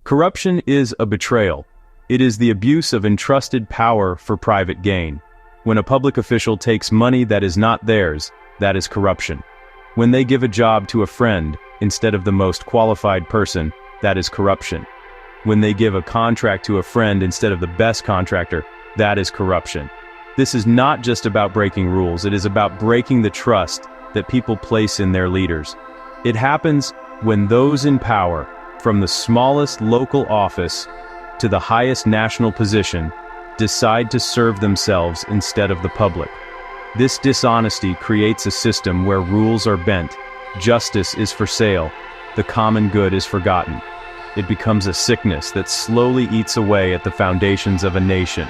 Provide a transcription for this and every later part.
Corruption is a betrayal. It is the abuse of entrusted power for private gain. When a public official takes money that is not theirs, that is corruption. When they give a job to a friend instead of the most qualified person, that is corruption. When they give a contract to a friend instead of the best contractor, that is corruption. This is not just about breaking rules, it is about breaking the trust that people place in their leaders. It happens when those in power, from the smallest local office to the highest national position, decide to serve themselves instead of the public. This dishonesty creates a system where rules are bent, justice is for sale, the common good is forgotten. It becomes a sickness that slowly eats away at the foundations of a nation,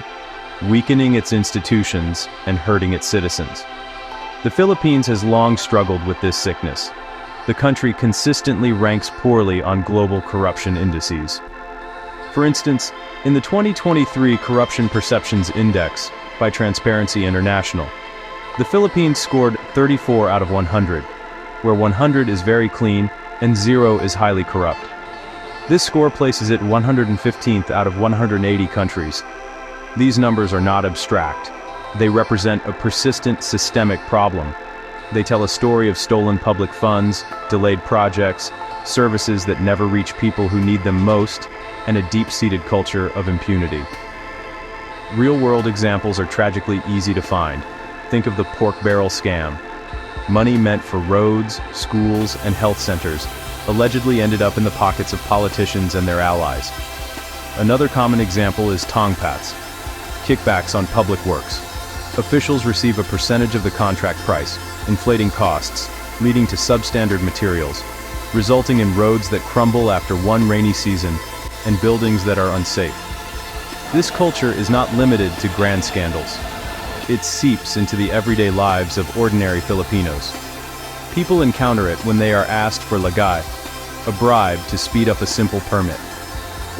weakening its institutions and hurting its citizens. The Philippines has long struggled with this sickness. The country consistently ranks poorly on global corruption indices. For instance, in the 2023 Corruption Perceptions Index by Transparency International, the Philippines scored 34 out of 100, where 100 is very clean and 0 is highly corrupt. This score places it 115th out of 180 countries. These numbers are not abstract. They represent a persistent systemic problem. They tell a story of stolen public funds, delayed projects, services that never reach people who need them most, and a deep-seated culture of impunity. Real-world examples are tragically easy to find. Think of the pork barrel scam. Money meant for roads, schools, and health centers allegedly ended up in the pockets of politicians and their allies. Another common example is tongpats, kickbacks on public works. Officials receive a percentage of the contract price, inflating costs, leading to substandard materials, resulting in roads that crumble after one rainy season and buildings that are unsafe. This culture is not limited to grand scandals. It seeps into the everyday lives of ordinary Filipinos. People encounter it when they are asked for lagay, a bribe to speed up a simple permit,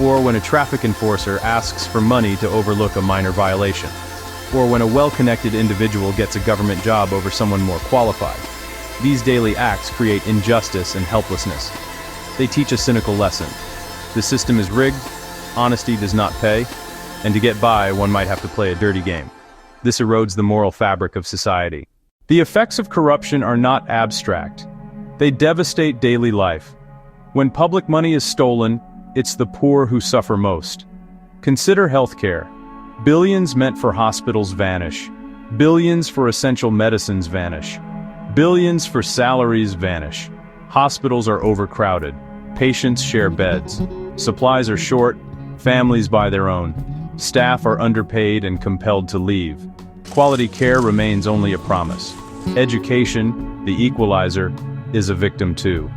or when a traffic enforcer asks for money to overlook a minor violation, or when a well-connected individual gets a government job over someone more qualified. These daily acts create injustice and helplessness. They teach a cynical lesson. The system is rigged, honesty does not pay, and to get by, one might have to play a dirty game. This erodes the moral fabric of society. The effects of corruption are not abstract. They devastate daily life. When public money is stolen, it's the poor who suffer most. Consider healthcare. Billions meant for hospitals vanish. Billions for essential medicines vanish. Billions for salaries vanish. Hospitals are overcrowded. Patients share beds. Supplies are short. Families buy their own. Staff are underpaid and compelled to leave. Quality care remains only a promise. Education, the equalizer, is a victim too.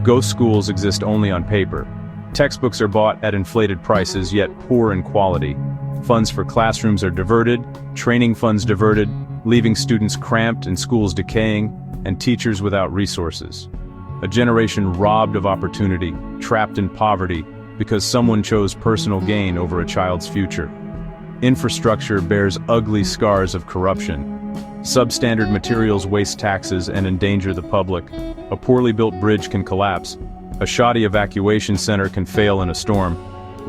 Ghost schools exist only on paper. Textbooks are bought at inflated prices, yet poor in quality. Funds for classrooms are diverted, training funds diverted, leaving students cramped and schools decaying, and teachers without resources. A generation robbed of opportunity, trapped in poverty, because someone chose personal gain over a child's future. Infrastructure bears ugly scars of corruption. Substandard materials waste taxes and endanger the public. A poorly built bridge can collapse. A shoddy evacuation center can fail in a storm.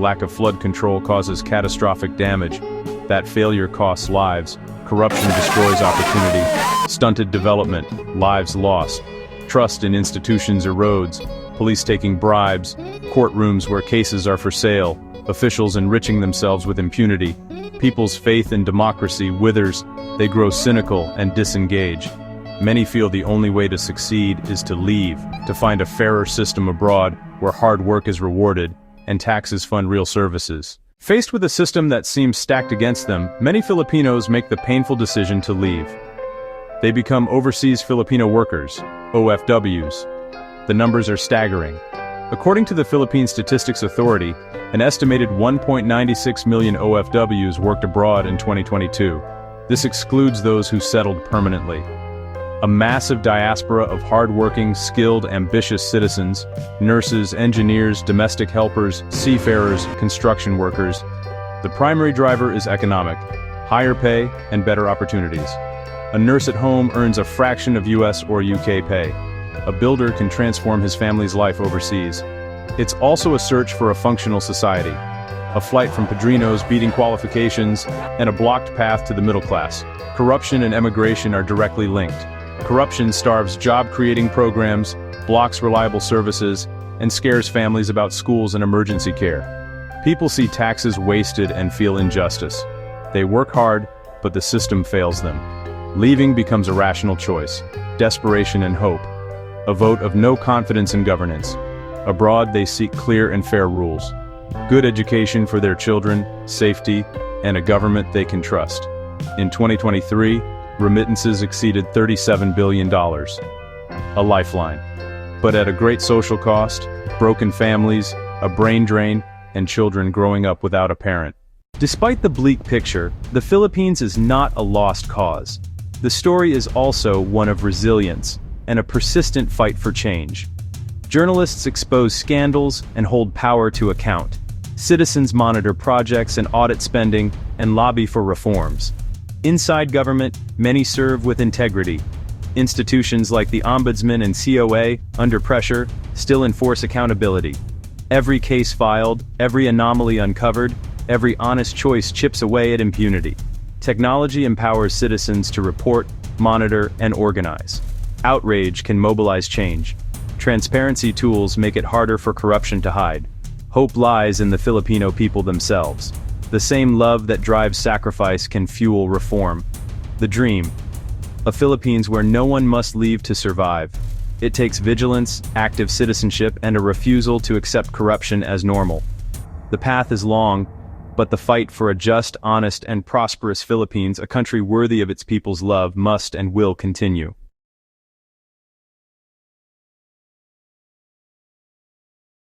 Lack of flood control causes catastrophic damage. That failure costs lives. Corruption destroys opportunity. Stunted development, lives lost. Trust in institutions erodes. Police taking bribes. Courtrooms where cases are for sale. Officials enriching themselves with impunity. People's faith in democracy withers. They grow cynical and disengaged. Many feel the only way to succeed is to leave, to find a fairer system abroad where hard work is rewarded and taxes fund real services. Faced with a system that seems stacked against them, many Filipinos make the painful decision to leave. They become Overseas Filipino Workers, OFWs. The numbers are staggering. According to the Philippine Statistics Authority, an estimated 1.96 million OFWs worked abroad in 2022. This excludes those who settled permanently. A massive diaspora of hard-working, skilled, ambitious citizens, nurses, engineers, domestic helpers, seafarers, construction workers. The primary driver is economic, higher pay, and better opportunities. A nurse at home earns a fraction of US or UK pay. A builder can transform his family's life overseas. It's also a search for a functional society, a flight from padrinos beating qualifications, and a blocked path to the middle class. Corruption and emigration are directly linked. Corruption starves job-creating programs, blocks reliable services, and scares families about schools and emergency care. People see taxes wasted and feel injustice. They work hard, but the system fails them. Leaving becomes a rational choice, desperation and hope. A vote of no confidence in governance. Abroad they seek clear and fair rules. Good education for their children, safety, and a government they can trust. In 2023, remittances exceeded $37 billion. A lifeline. But at a great social cost, broken families, a brain drain, and children growing up without a parent. Despite the bleak picture, the Philippines is not a lost cause. The story is also one of resilience and a persistent fight for change. Journalists expose scandals and hold power to account. Citizens monitor projects and audit spending and lobby for reforms. Inside government, many serve with integrity. Institutions like the Ombudsman and COA, under pressure, still enforce accountability. Every case filed, every anomaly uncovered, every honest choice chips away at impunity. Technology empowers citizens to report, monitor, and organize. Outrage can mobilize change. Transparency tools make it harder for corruption to hide. Hope lies in the Filipino people themselves. The same love that drives sacrifice can fuel reform. The dream. A Philippines where no one must leave to survive. It takes vigilance, active citizenship, and a refusal to accept corruption as normal. The path is long, but the fight for a just, honest, and prosperous Philippines, a country worthy of its people's love, must and will continue.